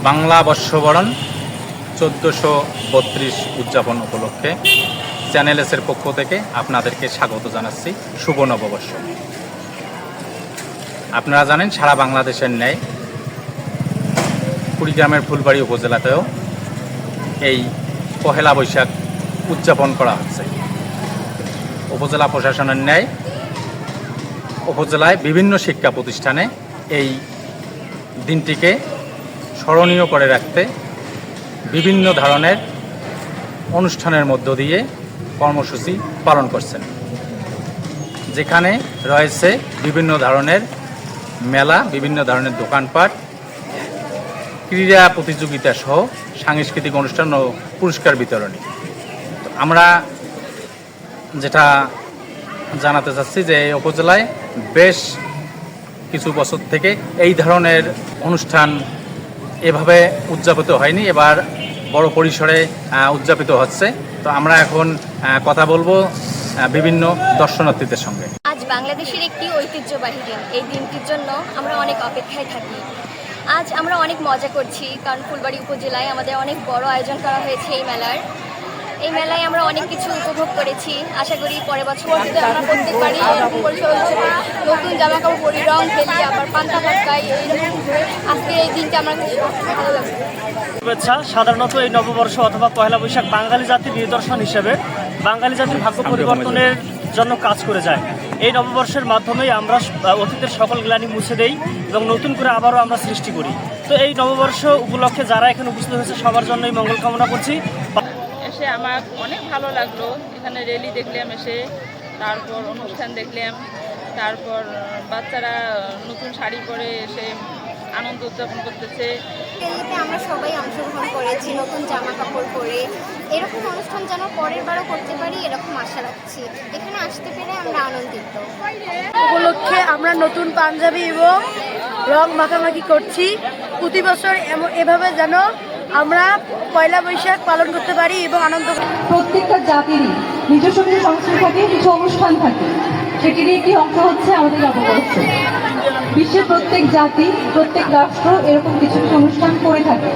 বাংলা বর্ষবরণ 1432 উদযাপন উপলক্ষে চ্যানেল এসের পক্ষ থেকে আপনাদেরকে স্বাগত জানাচ্ছি। শুভ নববর্ষ। আপনারা জানেন সারা বাংলাদেশের ন্যায় কুড়িগ্রামের ফুলবাড়ি উপজেলাতেও এই পহেলা বৈশাখ উদযাপন করা হচ্ছে। উপজেলা প্রশাসনের ন্যায় উপজেলায় বিভিন্ন শিক্ষা প্রতিষ্ঠানে এই দিনটিকে স্মরণীয় করে রাখতে বিভিন্ন ধরনের অনুষ্ঠানের মধ্য দিয়ে কর্মসূচি পালন করছেন, যেখানে রয়েছে বিভিন্ন ধরনের মেলা, বিভিন্ন ধরনের দোকানপাট, ক্রীড়া প্রতিযোগিতা সহ সাংস্কৃতিক অনুষ্ঠান ও পুরস্কার বিতরণী। আমরা যেটা জানাতে চাচ্ছি যে এই উপজেলায় বেশ কিছু বছর থেকে এই ধরনের অনুষ্ঠান এভাবে উদযাপিত হয়নি, এবার বড় পরিসরে উদযাপিত হচ্ছে। তো আমরা এখন কথা বলবো বিভিন্ন দর্শনার্থীদের সঙ্গে। আজ বাংলাদেশের একটি ঐতিহ্যবাহী দিন। এই দিনটির জন্য আমরা অনেক অপেক্ষায় থাকি। আজ আমরা অনেক মজা করছি, কারণ ফুলবাড়ি উপজেলায় আমাদের অনেক বড় আয়োজন করা হয়েছে এই মেলার। এই মেলায় আমরা অনেক কিছু উপভোগ করেছি। আশা করি পরের বছর আমরা প্রত্যেকবারই এরকম নতুন জামা কাপড় পরি, রং খেলি, আবার পান্তা ভাত খাই। আজকে এই দিনটা আমার খুব ভালো লাগছে। শুভেচ্ছা। সাধারণত এই নববর্ষ অথবা পয়লা বৈশাখ বাঙালি জাতির নিদর্শন হিসেবে বাঙালি জাতির ভাগ্য পরিবর্তনের জন্য কাজ করে যায়। এই নববর্ষের মাধ্যমেই আমরা অতীতের সকল গ্লানি মুছে দেই এবং নতুন করে আবারও আমরা সৃষ্টি করি। তো এই নববর্ষ উপলক্ষে যারা এখানে উপস্থিত হয়েছে সবার জন্যই মঙ্গল কামনা করছি। এসে আমার অনেক ভালো লাগলো। এখানে র্যালি দেখলাম, এসে তারপর অনুষ্ঠান দেখলাম, তারপর বাচ্চারা নতুন শাড়ি পরে এসে আনন্দ উদযাপন করতেছে। র্যালিতে আমরা সবাই অংশগ্রহণ করেছি নতুন জামা কাপড় পরে। এরকম অনুষ্ঠান যেন পরের বারও করতে পারি এরকম আশা রাখছি। এখানে আসতে পেরে আমরা আনন্দিত। উপলক্ষে আমরা নতুন পাঞ্জাবি এবং রং মাখামাখি করছি। প্রতি বছর এভাবে যেন আমরা পয়লা বৈশাখ পালন করতে পারি এবং আনন্দ। প্রত্যেকটা জাতিরই নিজস্ব কিছু সংস্কৃতি থাকে, কিছু অনুষ্ঠান থাকে, সেটিরই একটি অংশ হচ্ছে আমাদের নববর্ষ। বিশ্বের প্রত্যেক জাতি, প্রত্যেক রাষ্ট্র এরকম কিছু কিছু অনুষ্ঠান করে থাকে।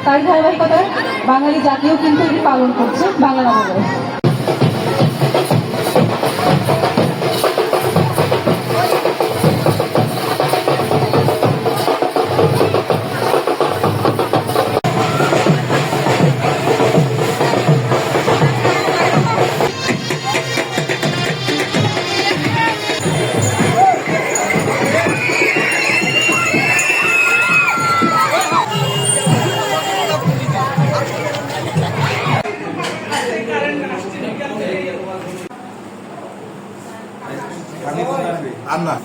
তার ধারাবাহিকতায় বাঙালি জাতিও কিন্তু এটি পালন করছে, বাংলা নববর্ষ। Anna.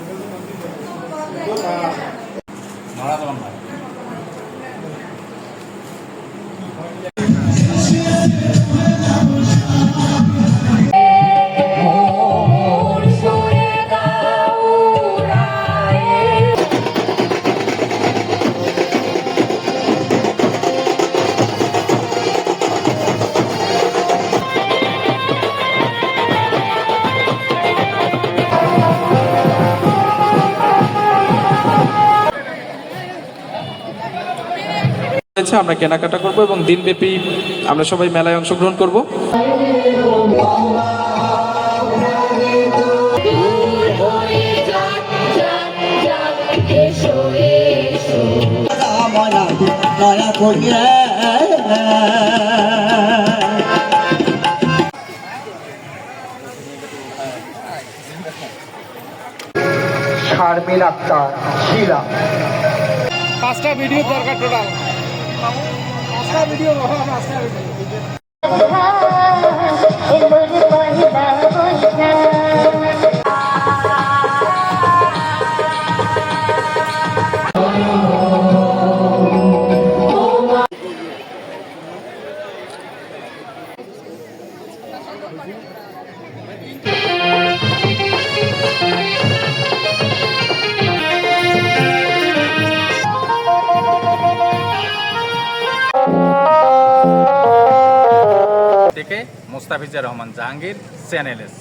আমরা কেনাকাটা করব এবং দিনব্যাপী আমরা সবাই মেলায় অংশগ্রহণ করব। শারমিন আক্তার, শিলা। 5টা ভিডিও দরকার টোটাল। 5টা ভিডিও থেকে মোস্তাফিজুর রহমান জাহাঙ্গীর, চ্যানেল এস।